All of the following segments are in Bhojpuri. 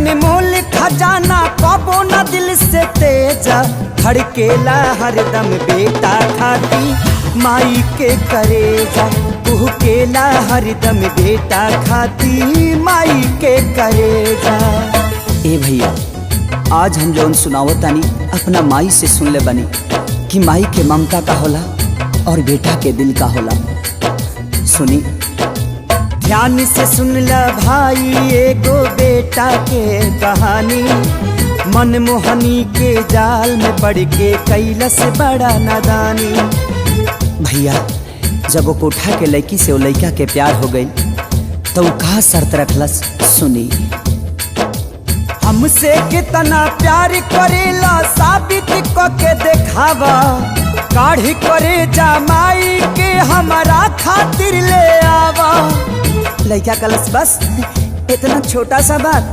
अनमोल खजाना कबो न दिल से तेजा, धड़केला हरदम बेटा खाती माई के करेजा, कुहकेला हरदम बेटा खाती माई के करेजा। ए भैया, आज हम जौन सुनावतानी अपना माई से सुन ले बनी कि माई के ममता का होला और बेटा के दिल का होला। सुनी ध्यान से सुन ल भाई एगो बेटा के कहानी, मनमोहनी के जाल में पड़ के कैलस बड़ा नादानी। भैया, जब वो कोठा के लड़की से वो लड़का के प्यार हो गई तो वो कहा शर्त रखलस। सुनी हमसे कितना प्यार करेला साबित करके देखावा, काढ़ी करे जमाई के हमारा खातिर ले आवा। लड़का कलस बस इतना छोटा सा बात।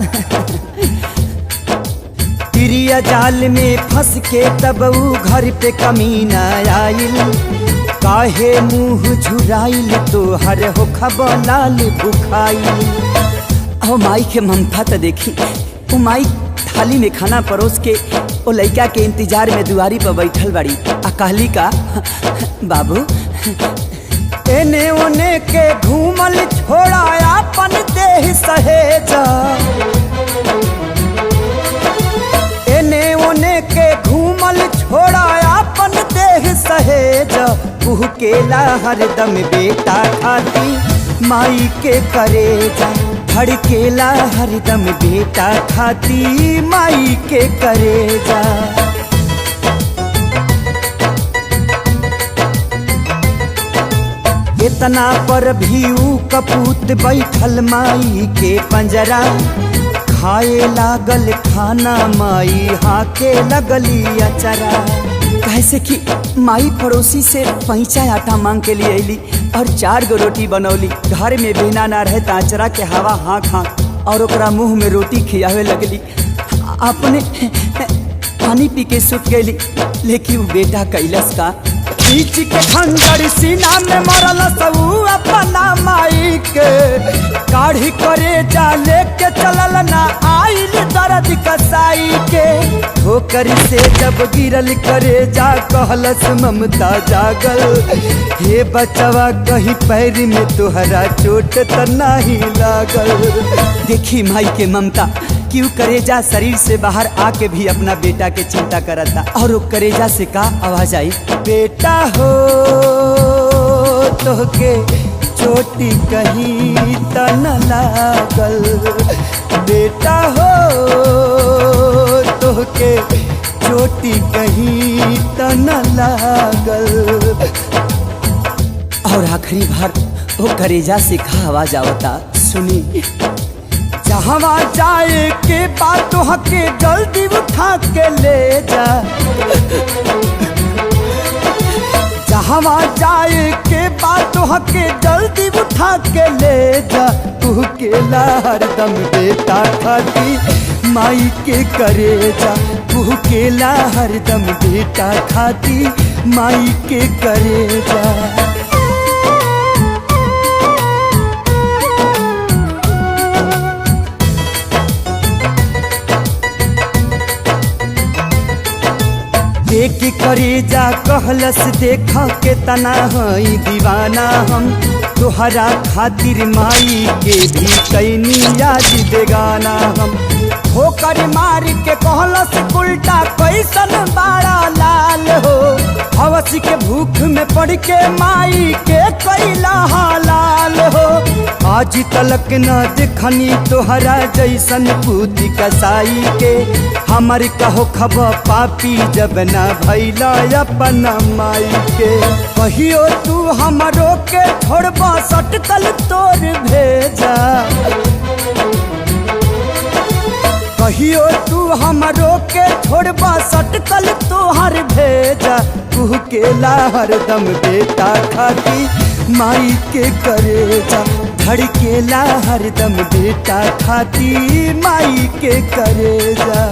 तिरिया जाल में फंस के तब ऊ घर पे कमीना आइल, काहे मुंह झुराइल तो हर हो खबलाल बुखाइल। ओ माई के ममता तो देखी, वो माई थाली में खाना परोस के वो लड़का के इंतजार में दुआरी पर बैठल बड़ी आ कहली का, बाबू एने ओने के घूमल छोड़ा अपन देह सहेजा, एने ओने के घूमल छोड़ा अपन देह सहेजा, कुहकेला हरदम बेटा खाती माई के करेजा, धड़केला हरदम बेटा खाती माई के करेजा। इतना पर भी ऊ कपूत बैठल माई के पंजरा, खाए लागल खाना माई हाके लगली अचरा। कैसे कि माई पड़ोसी से पैंचा आटा मांग के लिए अली और 4 गो रोटी बनौली। घर में बिना ना रहे ताचरा के हवा हाँक हाँक और ओकरा मुंह में रोटी खियावे लगली। अपने पानी पी के सुत गई, लेकिन वो बेटा कैलस का, खींच के खंजर सीना में मरल सबू अपना माई के, काढ़ी करे जा लेके चलल ना आइल दर्द कसाई के। ठोकर से जब गिरल करे जा कहलस ममता जागल, हे बचवा कहीं पैर में तोहरा चोट त नाही लागल। देखी माई के ममता, क्यों करेजा शरीर से बाहर आके भी अपना बेटा के चिंता करता। और वो करेजा से का आवाज आई, बेटा हो तोहके चोटी कहीं त न लागल, बेटा हो तोहके चोटी कहीं त न लागल। और आखिरी बार वो करेजा से का आवाज आवता, सुनी जहाँ जाए के बात हके जल्दी उठा के ले जा, जहाँ जाए के बात हके जल्दी उठा के ले जा, तू केला हरदम बेटा खाती माई के करेजा, तू केला हरदम बेटा खाती माई के करेजा। देख करेजा कहलस देखा के तना हई दीवाना हम, तोहरा खातिर माई के भी कैनी याद बेगाना हम। ठोकर मार के कहलस उल्टा कैसन बड़ा लाल हो, हवस के भूख में पड़ के माई के कैला हालाल हो। आज तलक न देखनी तोहरा जैसन पूती कसाई के, हमर कहो खब पापी जब न भैला अपन माई के। कहियो तू हमरो के छोड़बा सटकल तोर भेजा, कहियो तू हमरो के छोड़बा सटकल तोहर भेजा, तू केला हरदम बेटा खाती माई के करेजा, धड़केला हरदम बेटा खाती माई के करेजा।